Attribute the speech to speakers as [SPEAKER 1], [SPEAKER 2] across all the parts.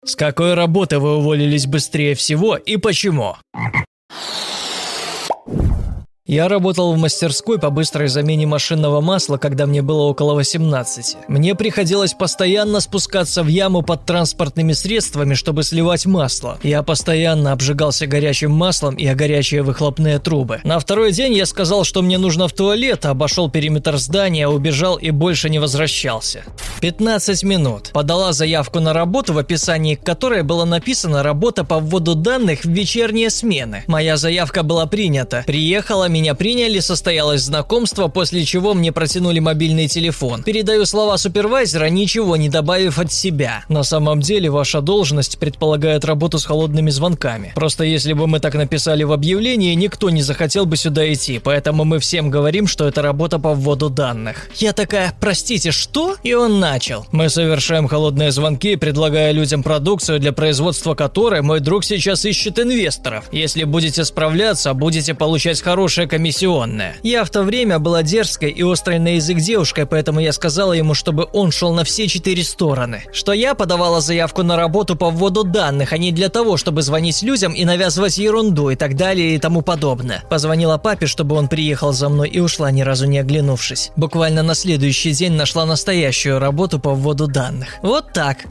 [SPEAKER 1] С какой работы вы уволились быстрее всего и почему? Я работал в мастерской по быстрой замене машинного масла, когда мне было около 18. Мне приходилось постоянно спускаться в яму под транспортными средствами, чтобы сливать масло. Я постоянно обжигался горячим маслом и о горячие выхлопные трубы. На второй день я сказал, что мне нужно в туалет, обошел периметр здания, убежал и больше не возвращался. 15 минут. Подала заявку на работу, в описании которой было написано «Работа по вводу данных в вечерние смены». Моя заявка была принята. Приехала, меня приняли, состоялось знакомство, после чего мне протянули мобильный телефон. Передаю слова супервайзера, ничего не добавив от себя. На самом деле ваша должность предполагает работу с холодными звонками. Просто если бы мы так написали в объявлении, никто не захотел бы сюда идти, поэтому мы всем говорим, что это работа по вводу данных. Я такая: простите, что? И он начал. Мы совершаем холодные звонки, предлагая людям продукцию, для производства которой мой друг сейчас ищет инвесторов. Если будете справляться, будете получать хорошее комиссионное. Я в то время была дерзкой и острой на язык девушкой, поэтому я сказала ему, чтобы он шел на все 4 стороны. Что я подавала заявку на работу по вводу данных, а не для того, чтобы звонить людям и навязывать ерунду и так далее и тому подобное. Позвонила папе, чтобы он приехал за мной, и ушла, ни разу не оглянувшись. Буквально на следующий день нашла настоящую работу по вводу данных. Вот так.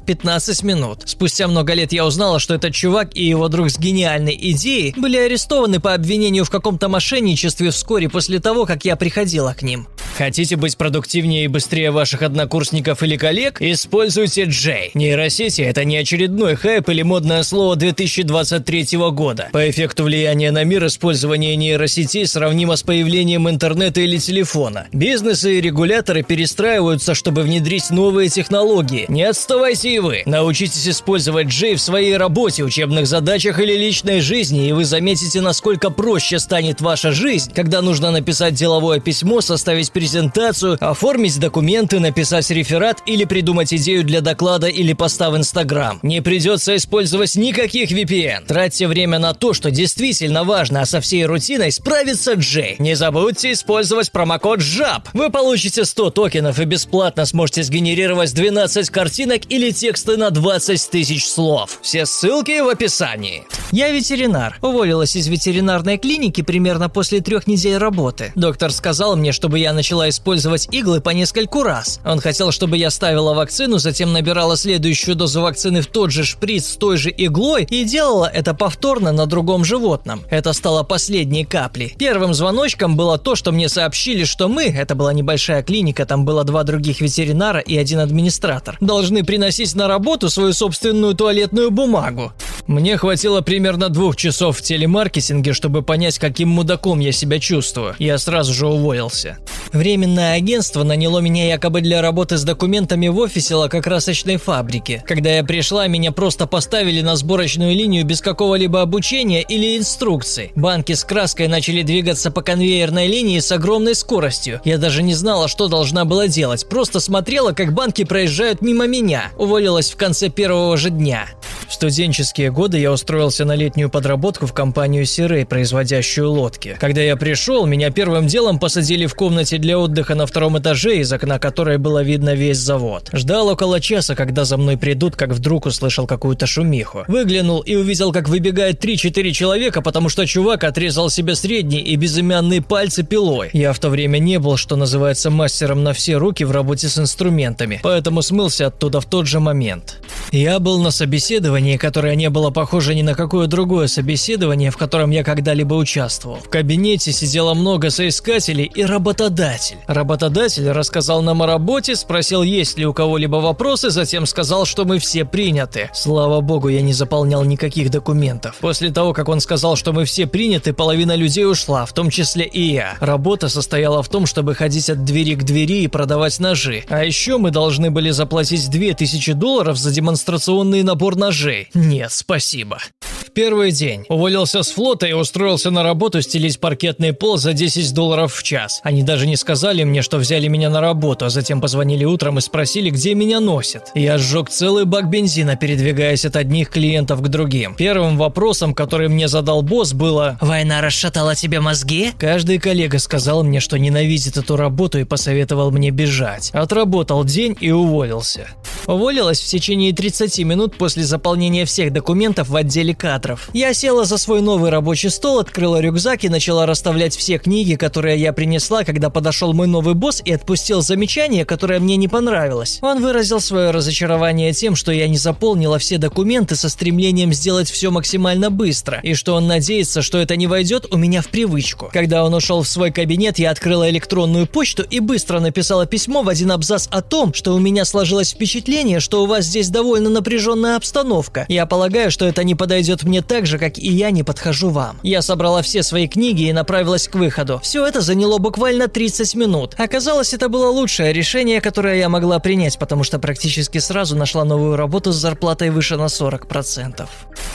[SPEAKER 1] 15 минут. Спустя много лет я узнала, что этот чувак и его друг с гениальной идеей были арестованы по обвинению в каком-то мошенничестве вскоре после того, как я приходила к ним. Хотите быть продуктивнее и быстрее ваших однокурсников или коллег? Используйте Джей. Нейросети – это не очередной хайп или модное слово 2023 года. По эффекту влияния на мир использование нейросетей сравнимо с появлением интернета или телефона. Бизнесы и регуляторы перестраиваются, чтобы внедрить новые технологии. Не отставайте и вы. Научитесь использовать Джей в своей работе, учебных задачах или личной жизни, и вы заметите, насколько проще станет ваша жизнь, когда нужно написать деловое письмо, составить презентацию, оформить документы, написать реферат или придумать идею для доклада или поста в Instagram. Не придется использовать никаких VPN. Тратьте время на то, что действительно важно, а со всей рутиной справится Джей. Не забудьте использовать промокод zhab. Вы получите 100 токенов и бесплатно сможете сгенерировать 12 картинок или тексты на 20 тысяч слов. Все ссылки в описании. Я ветеринар. Уволилась из ветеринарной клиники примерно после 3 недель работы. Доктор сказал мне, чтобы я начала использовать иглы по нескольку раз. Он хотел, чтобы я ставила вакцину, затем набирала следующую дозу вакцины в тот же шприц с той же иглой и делала это повторно на другом животном. Это стало последней каплей. Первым звоночком было то, что мне сообщили, что мы, это была небольшая клиника, там было 2 других ветеринара и 1 администратор, должны приносить на работу свою собственную туалетную бумагу. Мне хватило примерно 2 часов в телемаркетинге, чтобы понять, каким мудаком я себя чувствую. Я сразу же уволился. Временное агентство наняло меня якобы для работы с документами в офисе лакокрасочной фабрики. Когда я пришла, меня просто поставили на сборочную линию без какого-либо обучения или инструкций. Банки с краской начали двигаться по конвейерной линии с огромной скоростью. Я даже не знала, что должна была делать. Просто смотрела, как банки проезжают мимо меня. Уволилась в конце первого же дня. В студенческие годы я устроился на летнюю подработку в компанию erid, производящую лодки. Когда я пришел, меня первым делом посадили в комнате для отдыха на 2-м этаже, из окна которой было видно весь завод. Ждал около часа, когда за мной придут, как вдруг услышал какую-то шумиху. Выглянул и увидел, как выбегает 3-4 человека, потому что чувак отрезал себе средние и безымянные пальцы пилой. Я в то время не был, что называется, мастером на все руки в работе с инструментами, поэтому смылся оттуда в тот же момент. Я был на собеседовании, которое не было похоже ни на какое другое собеседование, в котором я когда-либо участвовал. В кабинете сидело много соискателей и работодатель. Работодатель рассказал нам о работе, спросил, есть ли у кого-либо вопросы, затем сказал, что мы все приняты. Слава богу, я не заполнял никаких документов. После того, как он сказал, что мы все приняты, половина людей ушла, в том числе и я. Работа состояла в том, чтобы ходить от двери к двери и продавать ножи. А еще мы должны были заплатить $2000 за демонстрационный набор ножей. Нет, спасибо. В первый день. Уволился с флота и устроился на работу стелить паркетный пол за $10 в час. Они даже не сказали мне, что взяли меня на работу, а затем позвонили утром и спросили, где меня носят. Я сжег целый бак бензина, передвигаясь от одних клиентов к другим. Первым вопросом, который мне задал босс, было: «Война расшатала тебе мозги?» Каждый коллега сказал мне, что ненавидит эту работу и посоветовал мне бежать. Отработал день и уволился. Уволилась в течение 30 минут после заполнения всех документов в отделе кадров. Я села за свой новый рабочий стол, открыла рюкзак и начала расставлять все книги, которые я принесла, когда подошел мой новый босс и отпустил замечание, которое мне не понравилось. Он выразил свое разочарование тем, что я не заполнила все документы со стремлением сделать все максимально быстро, и что он надеется, что это не войдет у меня в привычку. Когда он ушел в свой кабинет, я открыла электронную почту и быстро написала письмо в один абзац о том, что у меня сложилось впечатление, что у вас здесь довольно напряженная обстановка. Я полагаю, что это не подойдет мне так же, как и я не подхожу вам. Я собрала все свои книги и направилась к выходу. Все это заняло буквально 30 минут. Оказалось, это было лучшее решение, которое я могла принять, потому что практически сразу нашла новую работу с зарплатой выше на 40%.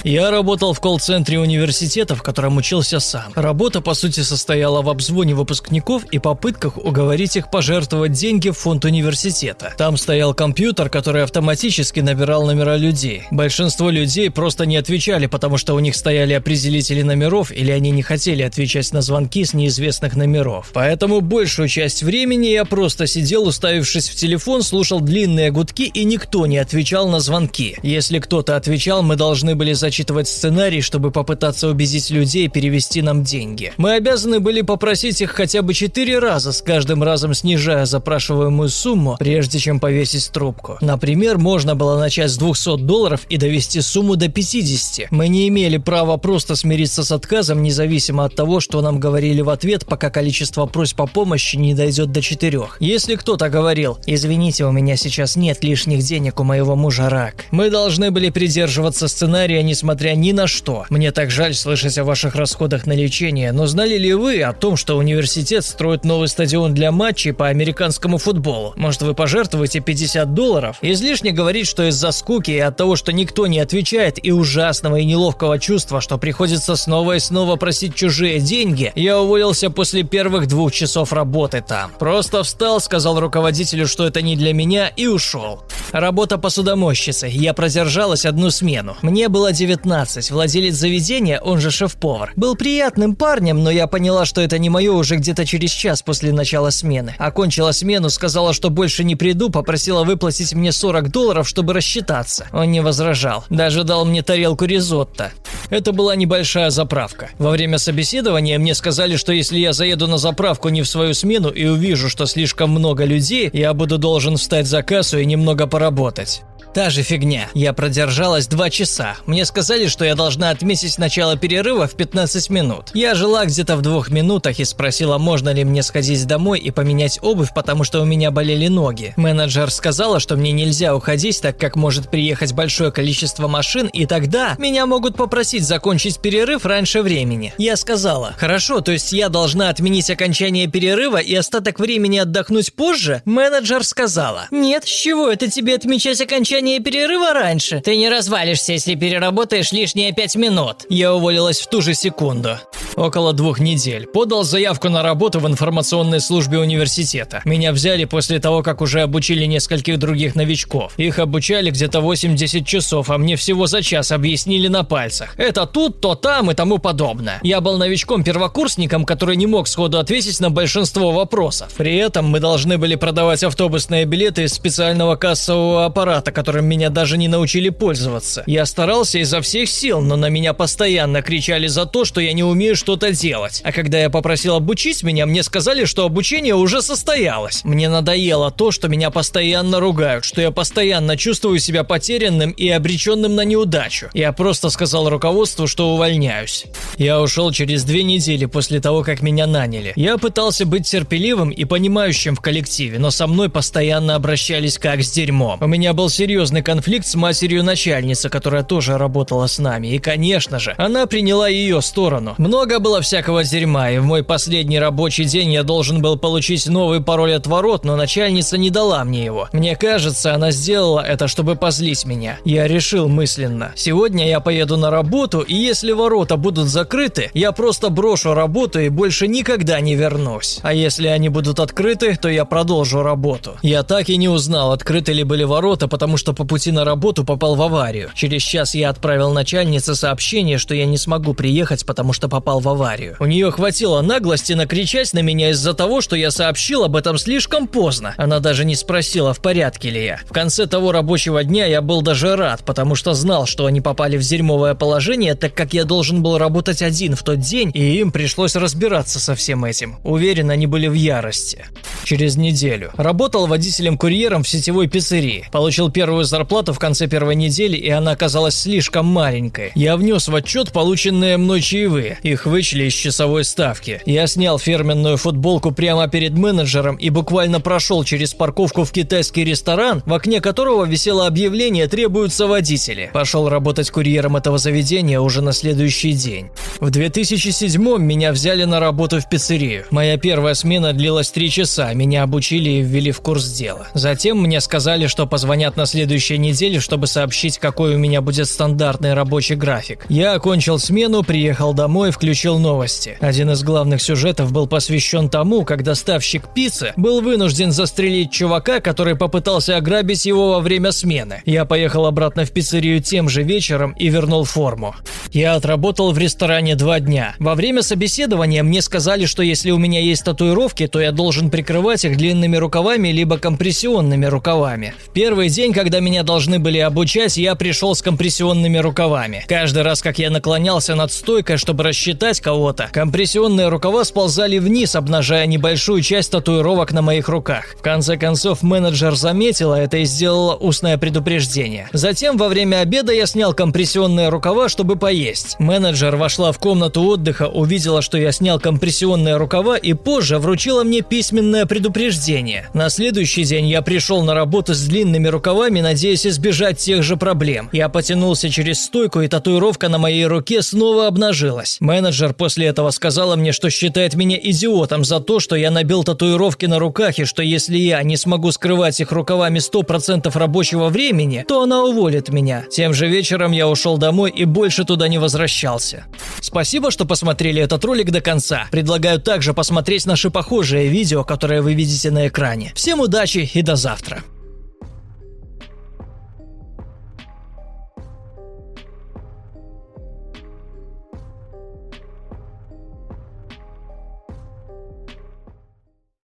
[SPEAKER 1] Я работал в колл-центре университета, в котором учился сам. Работа, по сути, состояла в обзвоне выпускников и попытках уговорить их пожертвовать деньги в фонд университета. Там стоял компьютер, который автоматически набирал номера людей. Большинство людей просто не отвечали, потому что у них стояли определители номеров или они не хотели отвечать на звонки с неизвестных номеров. Поэтому большую часть времени я просто сидел, уставившись в телефон, слушал длинные гудки, и никто не отвечал на звонки. Если кто-то отвечал, мы должны были зачитывать сценарий, чтобы попытаться убедить людей перевести нам деньги. Мы обязаны были попросить их хотя бы 4 раза, с каждым разом снижая запрашиваемую сумму, прежде чем повесить трубку. Например, можно было начать с $200 и довести сумму до 50. Мы не имели права просто смириться с отказом, независимо от того, что нам говорили в ответ, пока количество просьб о помощи не дойдет до 4. Если кто-то говорил: «Извините, у меня сейчас нет лишних денег, у моего мужа рак», мы должны были придерживаться сценария, несмотря ни на что. Мне так жаль слышать о ваших расходах на лечение, но знали ли вы о том, что университет строит новый стадион для матчей по американскому футболу? Может, вы пожертвуете $50? Излишне говорить, что из-за скуки и от того, что никто не отвечает, и ужасного и неловкого чувства, что приходится снова и снова просить чужие деньги, я уволился после первых 2 часов работы там. Просто встал, сказал руководителю, что это не для меня, и ушел. Работа посудомойщицей. Я продержалась 1 смену. Мне было 19. Владелец заведения, он же шеф-повар, был приятным парнем, но я поняла, что это не мое уже где-то через час после начала смены. Окончила смену, сказала, что больше не приду, попросила выплатить мне $40, чтобы рассчитаться. Он не возражал. Даже дал мне тарелку ризотто. Это была небольшая заправка. Во время собеседования мне сказали, что если я заеду на заправку не в свою смену и увижу, что слишком много людей, я буду должен встать за кассу и немного поработать. Та же фигня. Я продержалась 2 часа. Мне сказали, что я должна отметить начало перерыва в 15 минут. Я жила где-то в 2 минутах и спросила, можно ли мне сходить домой и поменять обувь, потому что у меня болели ноги. Менеджер сказала, что мне нельзя уходить, так как может приехать большое количество машин, и тогда меня могут попросить закончить перерыв раньше времени. Я сказала: хорошо, то есть я должна отменить окончание перерыва и остаток времени отдохнуть позже? Менеджер сказала: нет, с чего это тебе отмечать окончание перерыва раньше? Ты не развалишься, если переработаешь лишние 5 минут. Я уволилась в ту же секунду. Около 2 недель. Подал заявку на работу в информационной службе университета. Меня взяли после того, как уже обучили нескольких других новичков. Их обучали где-то 8-10 часов, а мне всего за час объяснили на пальцах. Это тут, то там и тому подобное. Я был новичком-первокурсником, который не мог сходу ответить на большинство вопросов. При этом мы должны были продавать автобусные билеты из специального кассового аппарата, которым меня даже не научили пользоваться. Я старался изо всех сил, но на меня постоянно кричали за то, что я не умею что-то делать. А когда я попросил обучить меня, мне сказали, что обучение уже состоялось. Мне надоело то, что меня постоянно ругают, что я постоянно чувствую себя потерянным и обреченным на неудачу. Я просто сказал руководству, что увольняюсь. Я ушел через 2 недели после того, как меня наняли. Я пытался быть терпеливым и понимающим в коллективе, но со мной постоянно обращались как с дерьмом. У меня был серьезный серьезный конфликт с матерью начальницы, которая тоже работала с нами, и, конечно же, она приняла ее сторону. Много было всякого дерьма, и в мой последний рабочий день я должен был получить новый пароль от ворот, но начальница не дала мне его. Мне кажется, она сделала это, чтобы позлить меня. Я решил мысленно: сегодня я поеду на работу, и если ворота будут закрыты, я просто брошу работу и больше никогда не вернусь. А если они будут открыты, то я продолжу работу. Я так и не узнал, открыты ли были ворота, потому что по пути на работу попал в аварию. Через час я отправил начальнице сообщение, что я не смогу приехать, потому что попал в аварию. У нее хватило наглости накричать на меня из-за того, что я сообщил об этом слишком поздно. Она даже не спросила, в порядке ли я. В конце того рабочего дня я был даже рад, потому что знал, что они попали в дерьмовое положение, так как я должен был работать один в тот день, и им пришлось разбираться со всем этим. Уверен, они были в ярости. Через неделю. Работал водителем-курьером в сетевой пиццерии. Получил первую зарплату в конце первой недели, и она оказалась слишком маленькой. Я внес в отчет полученные мной чаевые. Их вычли из часовой ставки. Я снял фирменную футболку прямо перед менеджером и буквально прошел через парковку в китайский ресторан, в окне которого висело объявление «Требуются водители». Пошел работать курьером этого заведения уже на следующий день. В 2007-м меня взяли на работу в пиццерию. Моя первая смена длилась 3 часа, меня обучили и ввели в курс дела. Затем мне сказали, что позвонят на следующей неделе, чтобы сообщить, какой у меня будет стандартный рабочий график. Я окончил смену, приехал домой и включил новости. Один из главных сюжетов был посвящен тому, как доставщик пиццы был вынужден застрелить чувака, который попытался ограбить его во время смены. Я поехал обратно в пиццерию тем же вечером и вернул форму. Я отработал в ресторане 2 дня. Во время собеседования мне сказали, что если у меня есть татуировки, то я должен прикрывать их длинными рукавами либо компрессионными рукавами. В первый день, когда меня должны были обучать, я пришел с компрессионными рукавами. Каждый раз, как я наклонялся над стойкой, чтобы рассчитать кого-то, компрессионные рукава сползали вниз, обнажая небольшую часть татуировок на моих руках. В конце концов, менеджер заметила это и сделала устное предупреждение. Затем, во время обеда, я снял компрессионные рукава, чтобы поесть. Менеджер вошла в комнату отдыха, увидела, что я снял компрессионные рукава, и позже вручила мне письменное предупреждение. На следующий день я пришел на работу с длинными рукавами, надеясь избежать тех же проблем. Я потянулся через стойку, и татуировка на моей руке снова обнажилась. Менеджер после этого сказала мне, что считает меня идиотом за то, что я набил татуировки на руках, и что если я не смогу скрывать их рукавами 100% рабочего времени, то она уволит меня. Тем же вечером я ушел домой и больше туда не возвращался. Спасибо, что посмотрели этот ролик до конца. Предлагаю также посмотреть наши похожие видео, которые вы видите на экране. Всем удачи и до завтра.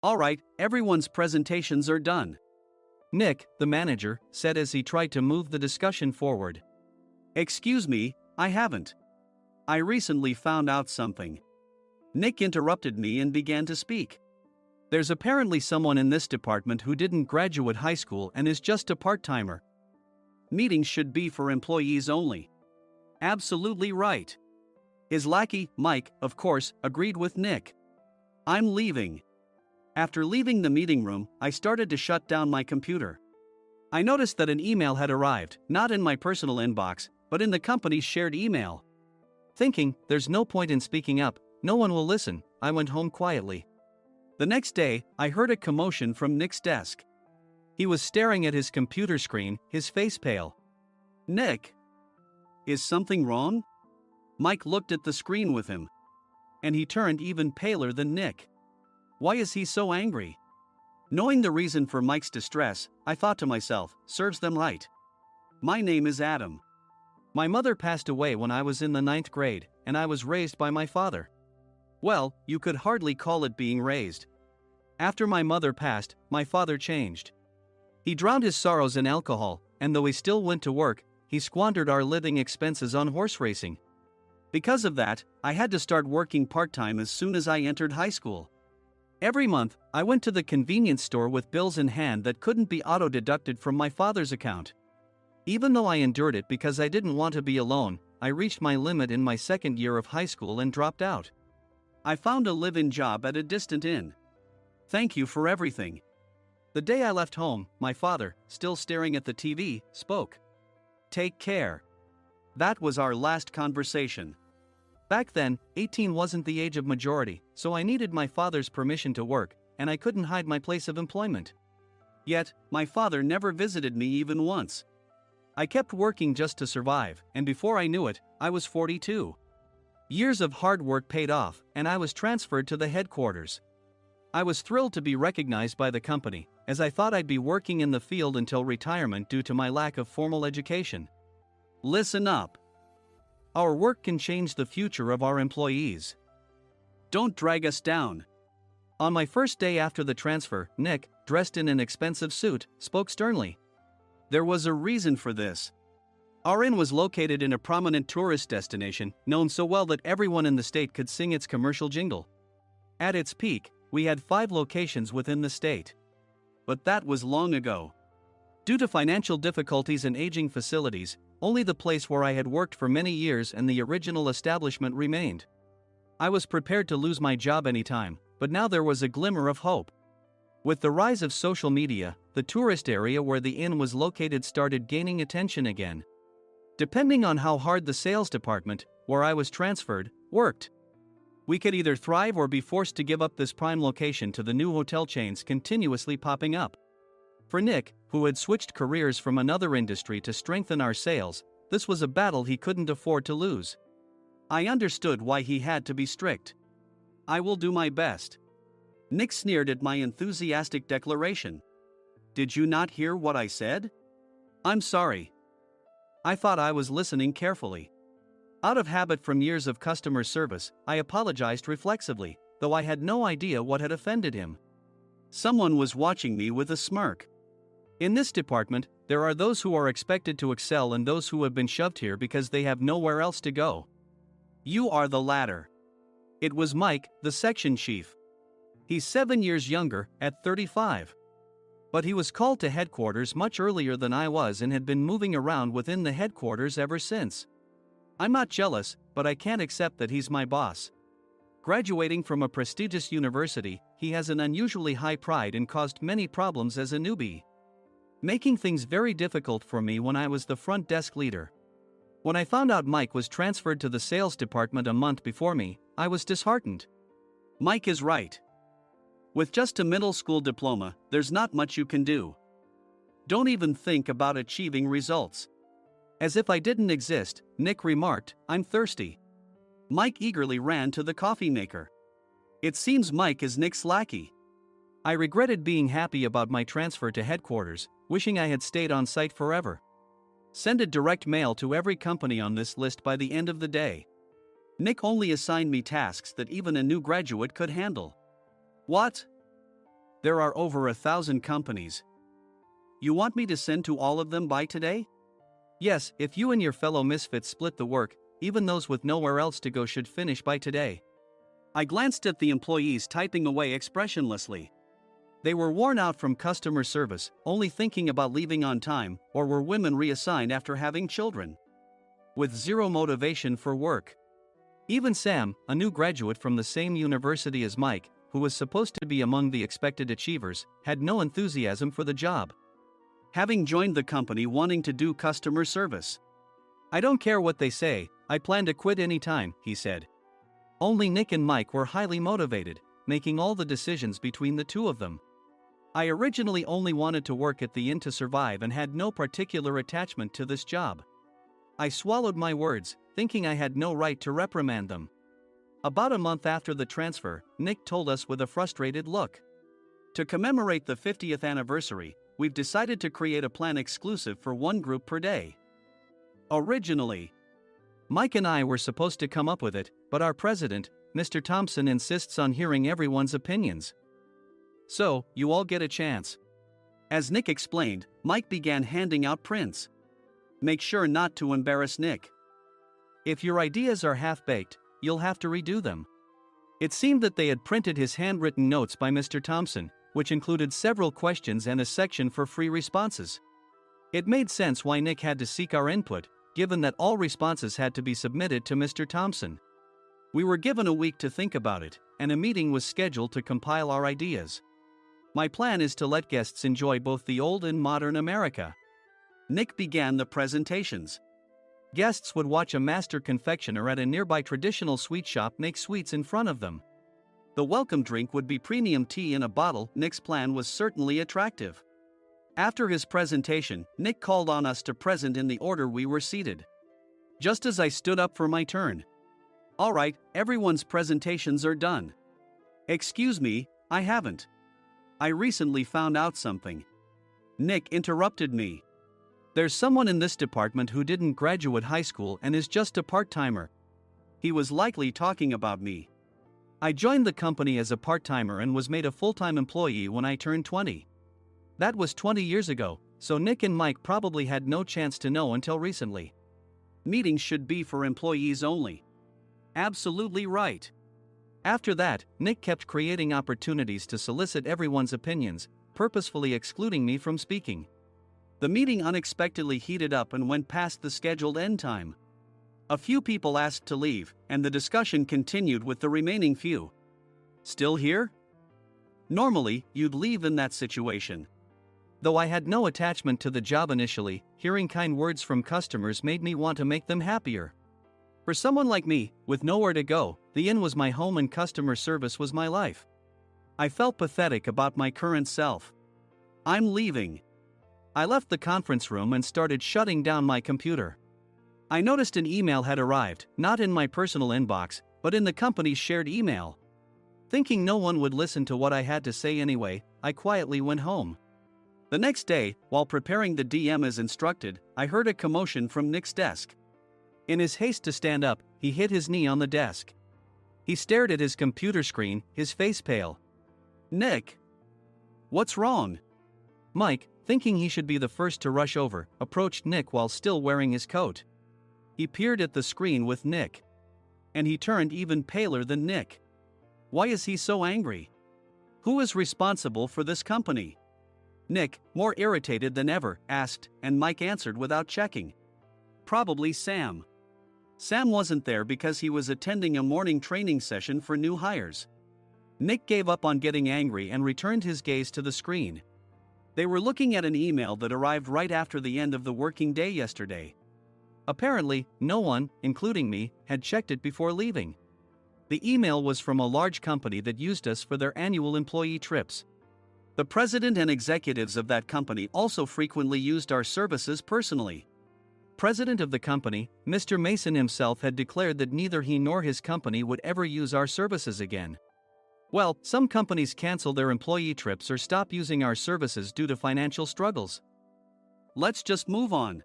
[SPEAKER 2] All right, everyone's presentations are done. Nick, the manager, said as he tried to move the discussion forward. Excuse me, I haven't. I recently found out something. Nick interrupted me and began to speak. There's apparently someone in this department who didn't graduate high school and is just a part-timer. Meetings should be for employees only. Absolutely right. His lackey, Mike, of course, agreed with Nick. I'm leaving. After leaving the meeting room, I started to shut down my computer. I noticed that an email had arrived, not in my personal inbox, but in the company's shared email. Thinking, there's no point in speaking up, no one will listen, I went home quietly. The next day, I heard a commotion from Nick's desk. He was staring at his computer screen, his face pale. Nick? Is something wrong? Mike looked at the screen with him. And he turned even paler than Nick. Why is he so angry? Knowing the reason for Mike's distress, I thought to myself, serves them right. My name is Adam. My mother passed away when I was in the 9th grade, and I was raised by my father. Well, you could hardly call it being raised. After my mother passed, my father changed. He drowned his sorrows in alcohol, and though he still went to work, he squandered our living expenses on horse racing. Because of that, I had to start working part-time as soon as I entered high school. Every month, I went to the convenience store with bills in hand that couldn't be auto-deducted from my father's account. Even though I endured it because I didn't want to be alone, I reached my limit in my 2nd year of high school and dropped out. I found a live-in job at a distant inn. Thank you for everything. The day I left home, my father, still staring at the TV, spoke. "Take care." That was our last conversation. Back then, 18 wasn't the age of majority, so I needed my father's permission to work, and I couldn't hide my place of employment. Yet, my father never visited me even once. I kept working just to survive, and before I knew it, I was 42. Years of hard work paid off, and I was transferred to the headquarters. I was thrilled to be recognized by the company, as I thought I'd be working in the field until retirement due to my lack of formal education. Listen up. Our work can change the future of our employees. Don't drag us down. On my first day after the transfer, Nick, dressed in an expensive suit, spoke sternly. There was a reason for this. Our inn was located in a prominent tourist destination, known so well that everyone in the state could sing its commercial jingle. At its peak, we had 5 locations within the state. But that was long ago. Due to financial difficulties and aging facilities, only the place where I had worked for many years and the original establishment remained. I was prepared to lose my job anytime, but now there was a glimmer of hope. With the rise of social media, the tourist area where the inn was located started gaining attention again. Depending on how hard the sales department, where I was transferred, worked, we could either thrive or be forced to give up this prime location to the new hotel chains continuously popping up. For Nick, who had switched careers from another industry to strengthen our sales, this was a battle he couldn't afford to lose. I understood why he had to be strict. "I will do my best." Nick sneered at my enthusiastic declaration. "Did you not hear what I said?" "I'm sorry." I thought I was listening carefully. Out of habit from years of customer service, I apologized reflexively, though I had no idea what had offended him. Someone was watching me with a smirk. In this department, there are those who are expected to excel and those who have been shoved here because they have nowhere else to go. You are the latter. It was Mike, the section chief. He's 7 years younger, at 35. But he was called to headquarters much earlier than I was and had been moving around within the headquarters ever since. I'm not jealous, but I can't accept that he's my boss. Graduating from a prestigious university, he has an unusually high pride and caused many problems as a newbie, making things very difficult for me when I was the front desk leader. When I found out Mike was transferred to the sales department a month before me, I was disheartened. Mike is right. With just a middle school diploma, there's not much you can do. Don't even think about achieving results. As if I didn't exist, Nick remarked, "I'm thirsty." Mike eagerly ran to the coffee maker. It seems Mike is Nick's lackey. I regretted being happy about my transfer to headquarters, wishing I had stayed on site forever. Send a direct mail to every company on this list by the end of the day. Nick only assigned me tasks that even a new graduate could handle. What? There are over 1,000 companies. You want me to send to all of them by today? Yes, if you and your fellow misfits split the work, even those with nowhere else to go should finish by today. I glanced at the employees typing away expressionlessly. They were worn out from customer service, only thinking about leaving on time, or were women reassigned after having children, with zero motivation for work. Even Sam, a new graduate from the same university as Mike, who was supposed to be among the expected achievers, had no enthusiasm for the job, having joined the company wanting to do customer service. "I don't care what they say, I plan to quit anytime," he said. Only Nick and Mike were highly motivated, making all the decisions between the two of them. I originally only wanted to work at the inn to survive and had no particular attachment to this job. I swallowed my words, thinking I had no right to reprimand them. About a month after the transfer, Nick told us with a frustrated look. To commemorate the 50th anniversary, we've decided to create a plan exclusive for one group per day. Originally, Mike and I were supposed to come up with it, but our president, Mr. Thompson, insists on hearing everyone's opinions. So, you all get a chance. As Nick explained, Mike began handing out prints. Make sure not to embarrass Nick. If your ideas are half-baked, you'll have to redo them. It seemed that they had printed his handwritten notes by Mr. Thompson, which included several questions and a section for free responses. It made sense why Nick had to seek our input, given that all responses had to be submitted to Mr. Thompson. We were given a week to think about it, and a meeting was scheduled to compile our ideas. My plan is to let guests enjoy both the old and modern America. Nick began the presentations. Guests would watch a master confectioner at a nearby traditional sweet shop make sweets in front of them. The welcome drink would be premium tea in a bottle. Nick's plan was certainly attractive. After his presentation, Nick called on us to present in the order we were seated. Just as I stood up for my turn. All right, everyone's presentations are done. Excuse me, I haven't. I recently found out something. Nick interrupted me. There's someone in this department who didn't graduate high school and is just a part-timer. He was likely talking about me. I joined the company as a part-timer and was made a full-time employee when I turned 20. That was 20 years ago, so Nick and Mike probably had no chance to know until recently. Meetings should be for employees only. Absolutely right. After that, Nick kept creating opportunities to solicit everyone's opinions, purposefully excluding me from speaking. The meeting unexpectedly heated up and went past the scheduled end time. A few people asked to leave, and the discussion continued with the remaining few. Still here? Normally, you'd leave in that situation. Though I had no attachment to the job initially, hearing kind words from customers made me want to make them happier. For someone like me, with nowhere to go, the inn was my home and customer service was my life. I felt pathetic about my current self. I'm leaving. I left the conference room and started shutting down my computer. I noticed an email had arrived, not in my personal inbox, but in the company's shared email. Thinking no one would listen to what I had to say anyway, I quietly went home. The next day, while preparing the DM as instructed, I heard a commotion from Nick's desk. In his haste to stand up, he hit his knee on the desk. He stared at his computer screen, his face pale. Nick! What's wrong? Mike, thinking he should be the first to rush over, approached Nick while still wearing his coat. He peered at the screen with Nick. And he turned even paler than Nick. Why is he so angry? Who is responsible for this company? Nick, more irritated than ever, asked, and Mike answered without checking. Probably Sam. Sam wasn't there because he was attending a morning training session for new hires. Nick gave up on getting angry and returned his gaze to the screen. They were looking at an email that arrived right after the end of the working day yesterday. Apparently, no one, including me, had checked it before leaving. The email was from a large company that used us for their annual employee trips. The president and executives of that company also frequently used our services personally. President of the company, Mr. Mason himself, had declared that neither he nor his company would ever use our services again. Well, some companies cancel their employee trips or stop using our services due to financial struggles. Let's just move on.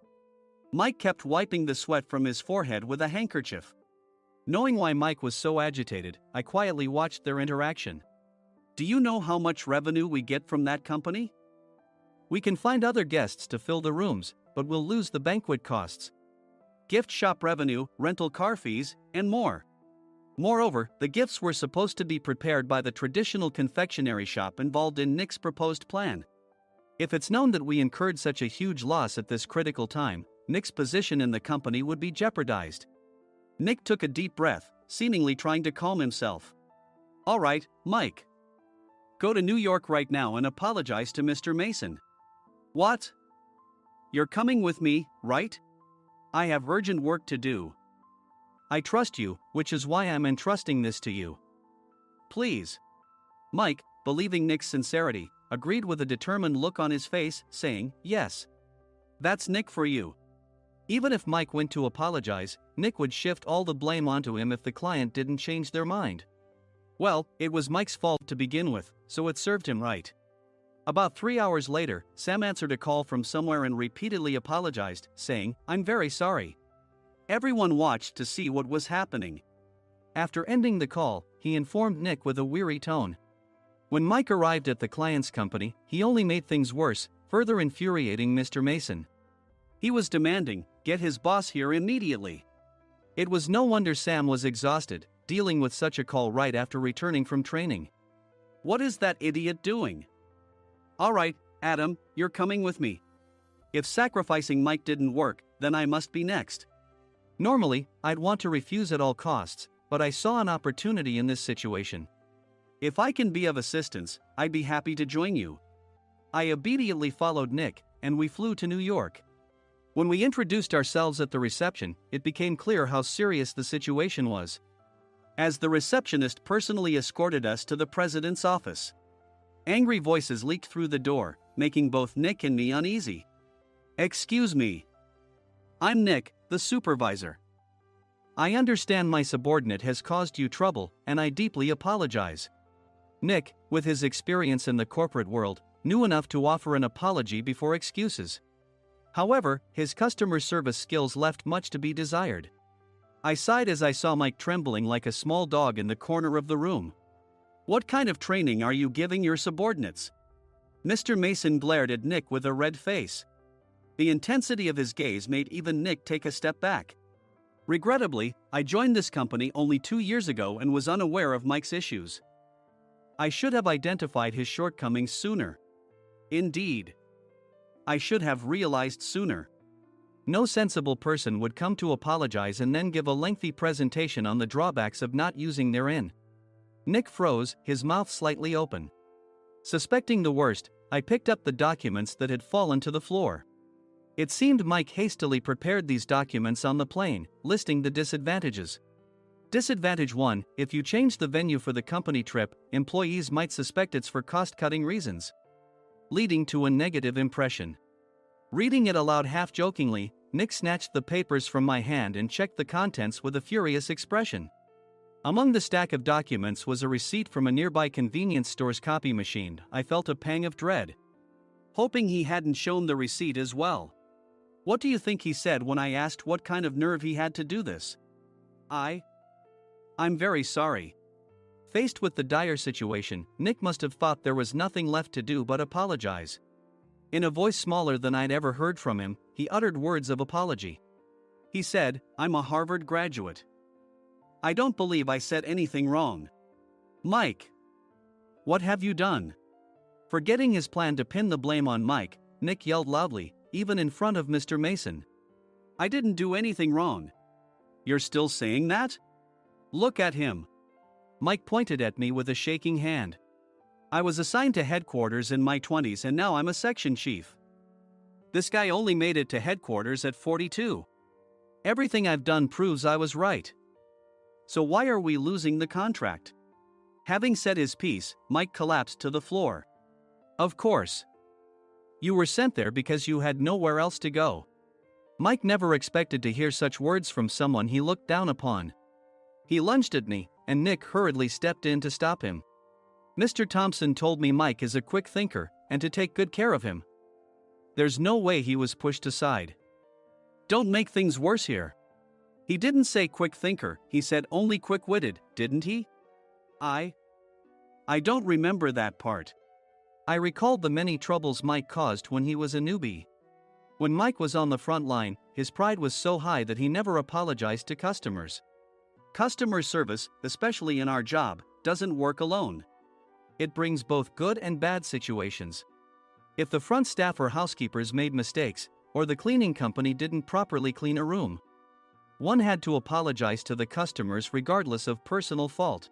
[SPEAKER 2] Mike kept wiping the sweat from his forehead with a handkerchief. Knowing why Mike was so agitated, I quietly watched their interaction. Do you know how much revenue we get from that company? We can find other guests to fill the rooms, but we'll lose the banquet costs, gift shop revenue, rental car fees, and more. Moreover, the gifts were supposed to be prepared by the traditional confectionery shop involved in Nick's proposed plan. If it's known that we incurred such a huge loss at this critical time, Nick's position in the company would be jeopardized. Nick took a deep breath, seemingly trying to calm himself. All right, Mike. Go to New York right now and apologize to Mr. Mason. What? You're coming with me, right? I have urgent work to do. I trust you, which is why I'm entrusting this to you. Please. Mike, believing Nick's sincerity, agreed with a determined look on his face, saying, yes. That's Nick for you. Even if Mike went to apologize, Nick would shift all the blame onto him if the client didn't change their mind. Well, it was Mike's fault to begin with, so it served him right. About 3 hours later, Sam answered a call from somewhere and repeatedly apologized, saying, I'm very sorry. Everyone watched to see what was happening. After ending the call, he informed Nick with a weary tone. When Mike arrived at the client's company, he only made things worse, further infuriating Mr. Mason. He was demanding, get his boss here immediately. It was no wonder Sam was exhausted, dealing with such a call right after returning from training. What is that idiot doing? All right, Adam, you're coming with me. If sacrificing Mike didn't work, then I must be next. Normally, I'd want to refuse at all costs, but I saw an opportunity in this situation. If I can be of assistance, I'd be happy to join you. I obediently followed Nick, and we flew to New York. When we introduced ourselves at the reception, it became clear how serious the situation was, as the receptionist personally escorted us to the president's office. Angry voices leaked through the door, making both Nick and me uneasy. "Excuse me. I'm Nick, the supervisor. I understand my subordinate has caused you trouble, and I deeply apologize." Nick, with his experience in the corporate world, knew enough to offer an apology before excuses. However, his customer service skills left much to be desired. I sighed as I saw Mike trembling like a small dog in the corner of the room. "What kind of training are you giving your subordinates?" Mr. Mason glared at Nick with a red face. The intensity of his gaze made even Nick take a step back. Regrettably, I joined this company only 2 years ago and was unaware of Mike's issues. I should have identified his shortcomings sooner. Indeed, I should have realized sooner. No sensible person would come to apologize and then give a lengthy presentation on the drawbacks of not using therein. Nick froze, his mouth slightly open. Suspecting the worst, I picked up the documents that had fallen to the floor. It seemed Mike hastily prepared these documents on the plane, listing the disadvantages. Disadvantage 1: if you change the venue for the company trip, employees might suspect it's for cost-cutting reasons, leading to a negative impression. Reading it aloud half-jokingly, Nick snatched the papers from my hand and checked the contents with a furious expression. Among the stack of documents was a receipt from a nearby convenience store's copy machine. I felt a pang of dread, hoping he hadn't shown the receipt as well. What do you think he said when I asked what kind of nerve he had to do this? I'm very sorry." Faced with the dire situation, Nick must have thought there was nothing left to do but apologize. In a voice smaller than I'd ever heard from him, he uttered words of apology. He said, "I'm a Harvard graduate. I don't believe I said anything wrong." "Mike, what have you done?" Forgetting his plan to pin the blame on Mike, Nick yelled loudly, even in front of Mr. Mason. "I didn't do anything wrong." "You're still saying that? Look at him." Mike pointed at me with a shaking hand. "I was assigned to headquarters in my 20s and now I'm a section chief. This guy only made it to headquarters at 42. Everything I've done proves I was right. So why are we losing the contract?" Having said his piece, Mike collapsed to the floor. "Of course. You were sent there because you had nowhere else to go." Mike never expected to hear such words from someone he looked down upon. He lunged at me, and Nick hurriedly stepped in to stop him. "Mr. Thompson told me Mike is a quick thinker, and to take good care of him." There's no way he was pushed aside. "Don't make things worse here. He didn't say quick thinker, he said only quick-witted, didn't he?" I don't remember that part." I recalled the many troubles Mike caused when he was a newbie. When Mike was on the front line, his pride was so high that he never apologized to customers. Customer service, especially in our job, doesn't work alone. It brings both good and bad situations. If the front staff or housekeepers made mistakes, or the cleaning company didn't properly clean a room, one had to apologize to the customers regardless of personal fault.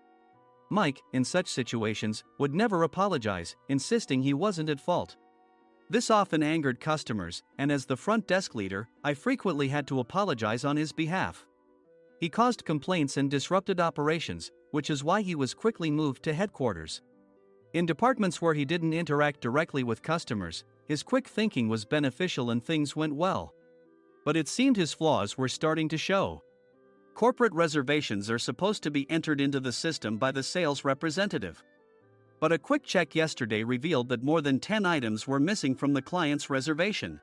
[SPEAKER 2] Mike, in such situations, would never apologize, insisting he wasn't at fault. This often angered customers, and as the front desk leader, I frequently had to apologize on his behalf. He caused complaints and disrupted operations, which is why he was quickly moved to headquarters. In departments where he didn't interact directly with customers, his quick thinking was beneficial and things went well. But it seemed his flaws were starting to show. Corporate reservations are supposed to be entered into the system by the sales representative. But a quick check yesterday revealed that more than 10 items were missing from the client's reservation.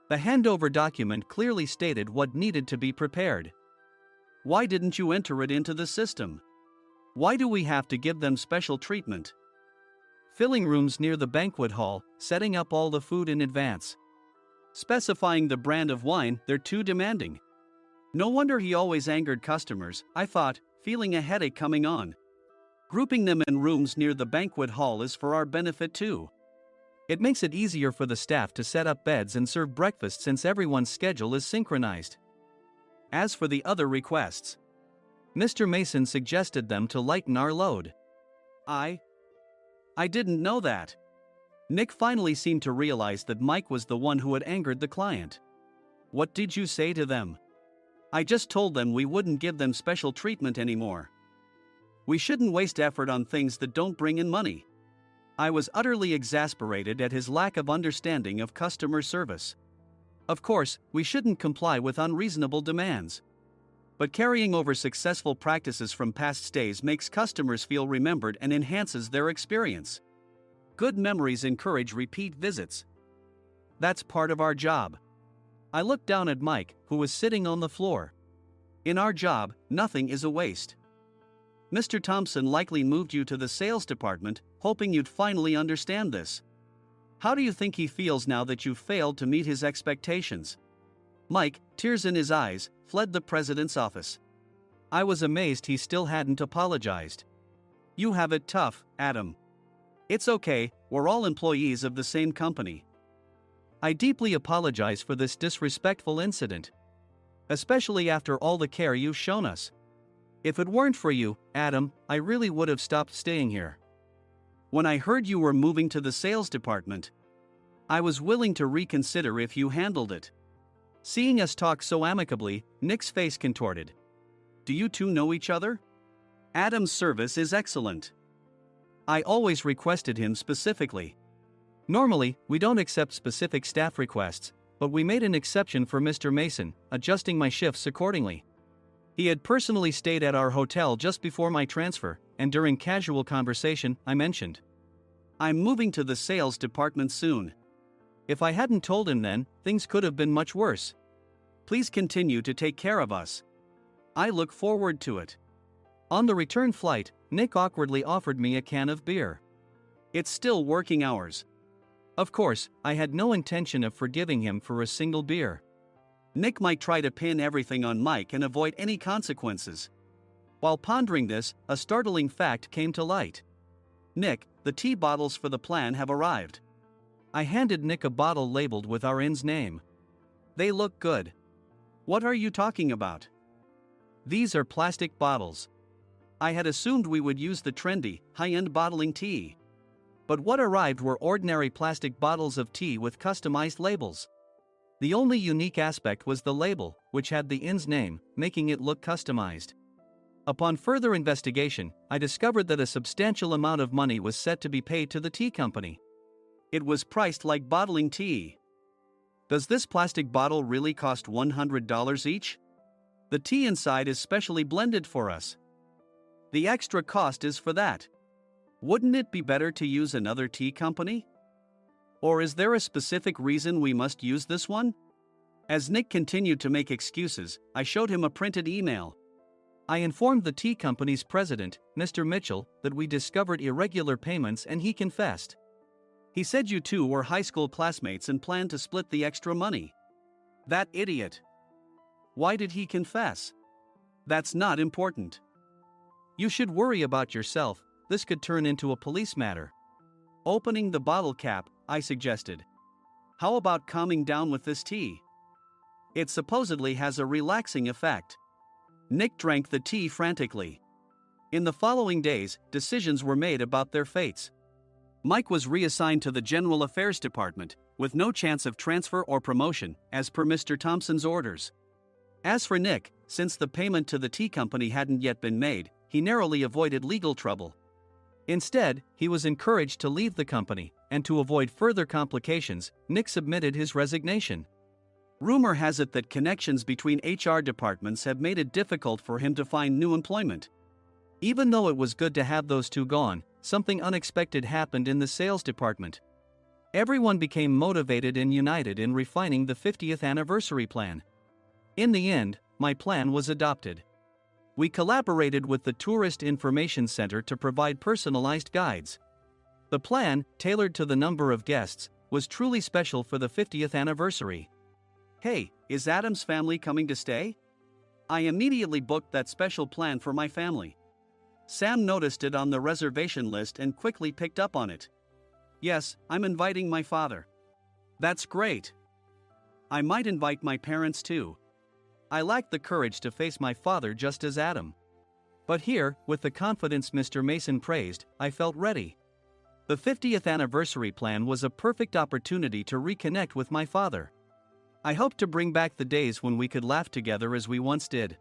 [SPEAKER 2] The handover document clearly stated what needed to be prepared. Why didn't you enter it into the system? Why do we have to give them special treatment? Filling rooms near the banquet hall, setting up all the food in advance. Specifying the brand of wine, they're too demanding. No wonder he always angered customers, I thought, feeling a headache coming on. Grouping them in rooms near the banquet hall is for our benefit too. It makes it easier for the staff to set up beds and serve breakfast since everyone's schedule is synchronized. As for the other requests, Mr. Mason suggested them to lighten our load. I didn't know that. Nick finally seemed to realize that Mike was the one who had angered the client. What did you say to them? I just told them we wouldn't give them special treatment anymore. We shouldn't waste effort on things that don't bring in money. I was utterly exasperated at his lack of understanding of customer service. Of course, we shouldn't comply with unreasonable demands. But carrying over successful practices from past stays makes customers feel remembered and enhances their experience. Good memories encourage repeat visits. That's part of our job. I looked down at Mike, who was sitting on the floor. In our job, nothing is a waste. Mr. Thompson likely moved you to the sales department, hoping you'd finally understand this. How do you think he feels now that you've failed to meet his expectations? Mike, tears in his eyes, fled the president's office. I was amazed he still hadn't apologized. You have it tough, Adam. It's okay, we're all employees of the same company. I deeply apologize for this disrespectful incident. Especially after all the care you've shown us. If it weren't for you, Adam, I really would have stopped staying here. When I heard you were moving to the sales department, I was willing to reconsider if you handled it. Seeing us talk so amicably, Nick's face contorted. Do you two know each other? Adam's service is excellent. I always requested him specifically. Normally, we don't accept specific staff requests, but we made an exception for Mr. Mason, adjusting my shifts accordingly. He had personally stayed at our hotel just before my transfer, and during casual conversation, I mentioned, I'm moving to the sales department soon. If I hadn't told him then, things could have been much worse. Please continue to take care of us. I look forward to it. On the return flight, Nick awkwardly offered me a can of beer. It's still working hours. Of course, I had no intention of forgiving him for a single beer. Nick might try to pin everything on Mike and avoid any consequences. While pondering this, a startling fact came to light. Nick, the tea bottles for the plan have arrived. I handed Nick a bottle labeled with our inn's name. They look good. What are you talking about? These are plastic bottles. I had assumed we would use the trendy, high-end bottling tea. But what arrived were ordinary plastic bottles of tea with customized labels. The only unique aspect was the label, which had the inn's name, making it look customized. Upon further investigation, I discovered that a substantial amount of money was set to be paid to the tea company. It was priced like bottling tea. Does this plastic bottle really cost $100 each? The tea inside is specially blended for us. The extra cost is for that. Wouldn't it be better to use another tea company? Or is there a specific reason we must use this one? As Nick continued to make excuses, I showed him a printed email. I informed the tea company's president, Mr. Mitchell, that we discovered irregular payments and he confessed. He said you two were high school classmates and planned to split the extra money. That idiot. Why did he confess? That's not important. You should worry about yourself, this could turn into a police matter. Opening the bottle cap, I suggested. How about calming down with this tea? It supposedly has a relaxing effect. Nick drank the tea frantically. In the following days, decisions were made about their fates. Mike was reassigned to the General Affairs Department, with no chance of transfer or promotion, as per Mr. Thompson's orders. As for Nick, since the payment to the tea company hadn't yet been made, he narrowly avoided legal trouble. Instead, he was encouraged to leave the company, and to avoid further complications, Nick submitted his resignation. Rumor has it that connections between HR departments have made it difficult for him to find new employment. Even though it was good to have those two gone, something unexpected happened in the sales department. Everyone became motivated and united in refining the 50th anniversary plan. In the end, my plan was adopted. We collaborated with the Tourist Information Center to provide personalized guides. The plan, tailored to the number of guests, was truly special for the 50th anniversary. Hey, is Adam's family coming to stay? I immediately booked that special plan for my family. Sam noticed it on the reservation list and quickly picked up on it. Yes, I'm inviting my father. That's great. I might invite my parents too. I lacked the courage to face my father just as Adam. But here, with the confidence Mr. Mason praised, I felt ready. The 50th anniversary plan was a perfect opportunity to reconnect with my father. I hoped to bring back the days when we could laugh together as we once did.